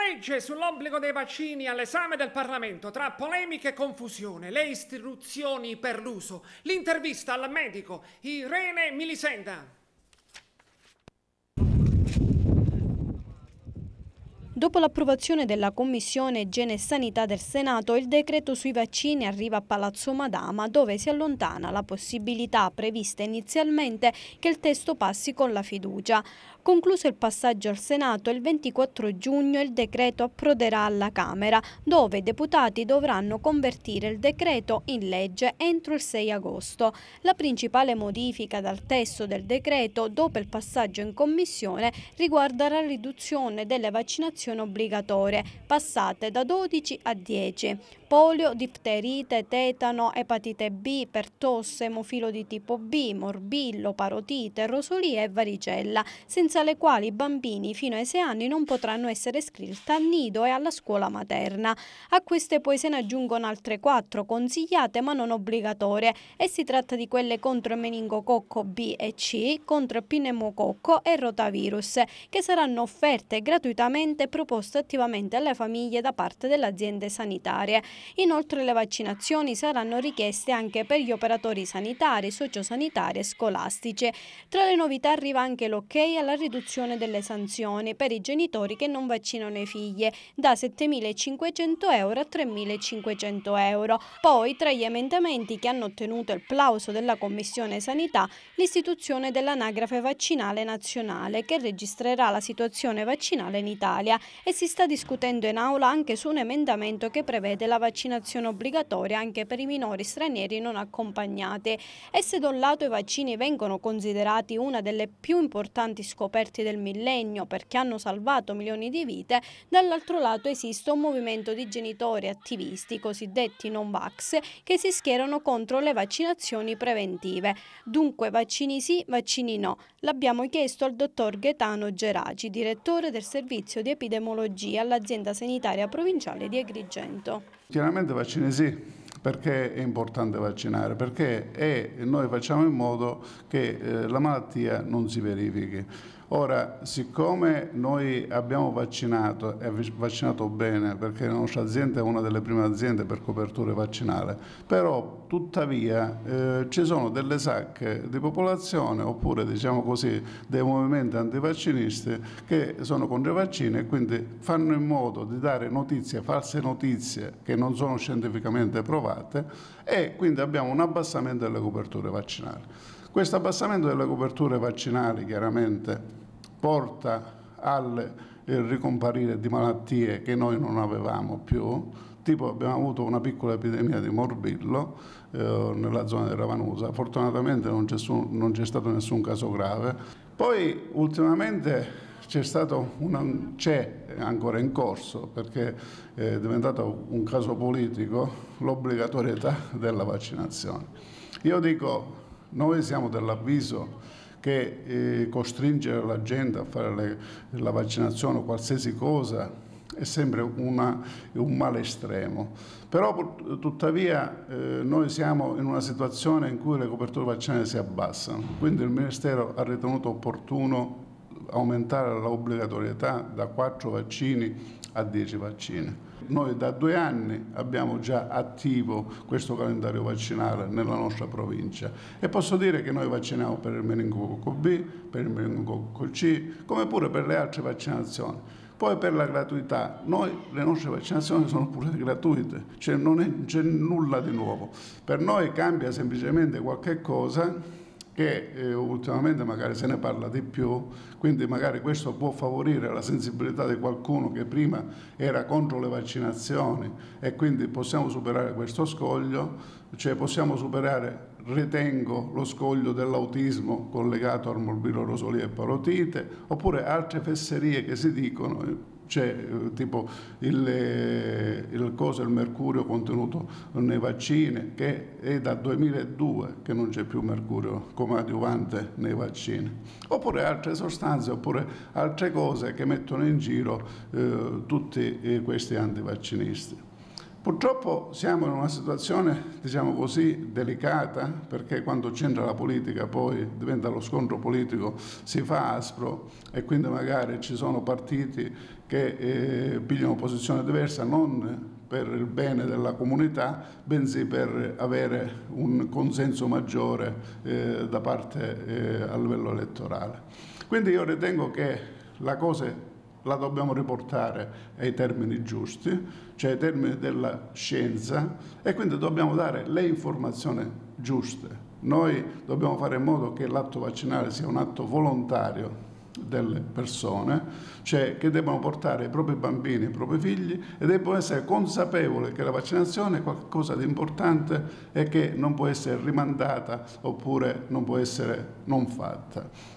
Legge sull'obbligo dei vaccini all'esame del Parlamento tra polemiche e confusione, le istruzioni per l'uso, l'intervista al medico Irene Milisenda. Dopo l'approvazione della Commissione Igiene e Sanità del Senato, il decreto sui vaccini arriva a Palazzo Madama, dove si allontana la possibilità prevista inizialmente che il testo passi con la fiducia. Concluso il passaggio al Senato, il 24 giugno il decreto approderà alla Camera, dove i deputati dovranno convertire il decreto in legge entro il 6 agosto. La principale modifica dal testo del decreto, dopo il passaggio in Commissione, riguarda la riduzione delle vaccinazioni obbligatorie, passate da 12 a 10. Polio, difterite, tetano, epatite B, pertosse, emofilo di tipo B, morbillo, parotite, rosolia e varicella, senza le quali i bambini fino ai 6 anni non potranno essere iscritti al nido e alla scuola materna. A queste poi se ne aggiungono altre 4 consigliate ma non obbligatorie, e si tratta di quelle contro il meningococco B e C, contro il pneumococco e il rotavirus, che saranno offerte gratuitamente e proposte attivamente alle famiglie da parte delle aziende sanitarie. Inoltre le vaccinazioni saranno richieste anche per gli operatori sanitari, sociosanitari e scolastici. Tra le novità arriva anche l'ok alla riduzione delle sanzioni per i genitori che non vaccinano i figli, da 7.500 euro a 3.500 euro. Poi, tra gli emendamenti che hanno ottenuto il plauso della Commissione Sanità, l'istituzione dell'anagrafe vaccinale nazionale, che registrerà la situazione vaccinale in Italia, e si sta discutendo in aula anche su un emendamento che prevede la vaccinazione obbligatoria anche per i minori stranieri non accompagnati. E se da un lato i vaccini vengono considerati una delle più importanti scoperte del millennio perché hanno salvato milioni di vite, dall'altro lato esiste un movimento di genitori attivisti, cosiddetti non-vax, che si schierano contro le vaccinazioni preventive. Dunque vaccini sì, vaccini no. L'abbiamo chiesto al dottor Gaetano Geraci, direttore del servizio di epidemiologia all'azienda sanitaria provinciale di Agrigento. Chiaramente vaccini sì, perché è importante vaccinare, perché noi facciamo in modo che la malattia non si verifichi. Ora, siccome noi abbiamo vaccinato e vaccinato bene, perché la nostra azienda è una delle prime aziende per copertura vaccinale, però tuttavia ci sono delle sacche di popolazione, oppure diciamo così dei movimenti antivaccinisti che sono contro i vaccini e quindi fanno in modo di dare notizie, false notizie che non sono scientificamente provate, e quindi abbiamo un abbassamento delle coperture vaccinali. Questo abbassamento delle coperture vaccinali chiaramente porta al ricomparire di malattie che noi non avevamo più, tipo abbiamo avuto una piccola epidemia di morbillo nella zona di Ravanusa. Fortunatamente non c'è stato nessun caso grave. Poi ultimamente c'è ancora in corso, perché è diventato un caso politico, l'obbligatorietà della vaccinazione. Io dico, noi siamo dell'avviso che costringere la gente a fare la vaccinazione o qualsiasi cosa è sempre un male estremo. Però tuttavia noi siamo in una situazione in cui le coperture vaccinali si abbassano, quindi il Ministero ha ritenuto opportuno aumentare l'obbligatorietà da 4 vaccini a 10 vaccini. Noi da 2 anni abbiamo già attivo questo calendario vaccinale nella nostra provincia e posso dire che noi vacciniamo per il meningococco B, per il meningococco C, come pure per le altre vaccinazioni. Poi per la gratuità, le nostre vaccinazioni sono pure gratuite, cioè non c'è nulla di nuovo. Per noi cambia semplicemente qualche cosa che ultimamente magari se ne parla di più, quindi magari questo può favorire la sensibilità di qualcuno che prima era contro le vaccinazioni, e quindi possiamo superare questo scoglio, cioè possiamo superare, ritengo, lo scoglio dell'autismo collegato al morbillo, rosolia e parotite, oppure altre fesserie che si dicono. C'è tipo il mercurio contenuto nei vaccini, che è dal 2002 che non c'è più mercurio come adiuvante nei vaccini, oppure altre sostanze, oppure altre cose che mettono in giro tutti questi antivaccinisti. Purtroppo siamo in una situazione, diciamo così, delicata, perché quando c'entra la politica poi diventa lo scontro politico, si fa aspro, e quindi magari ci sono partiti che pigliano posizione diversa non per il bene della comunità, bensì per avere un consenso maggiore da parte a livello elettorale. Quindi io ritengo che la cosa la dobbiamo riportare ai termini giusti, cioè ai termini della scienza, e quindi dobbiamo dare le informazioni giuste. Noi dobbiamo fare in modo che l'atto vaccinale sia un atto volontario delle persone, cioè che debbano portare i propri bambini, i propri figli, e debbano essere consapevoli che la vaccinazione è qualcosa di importante e che non può essere rimandata oppure non può essere non fatta.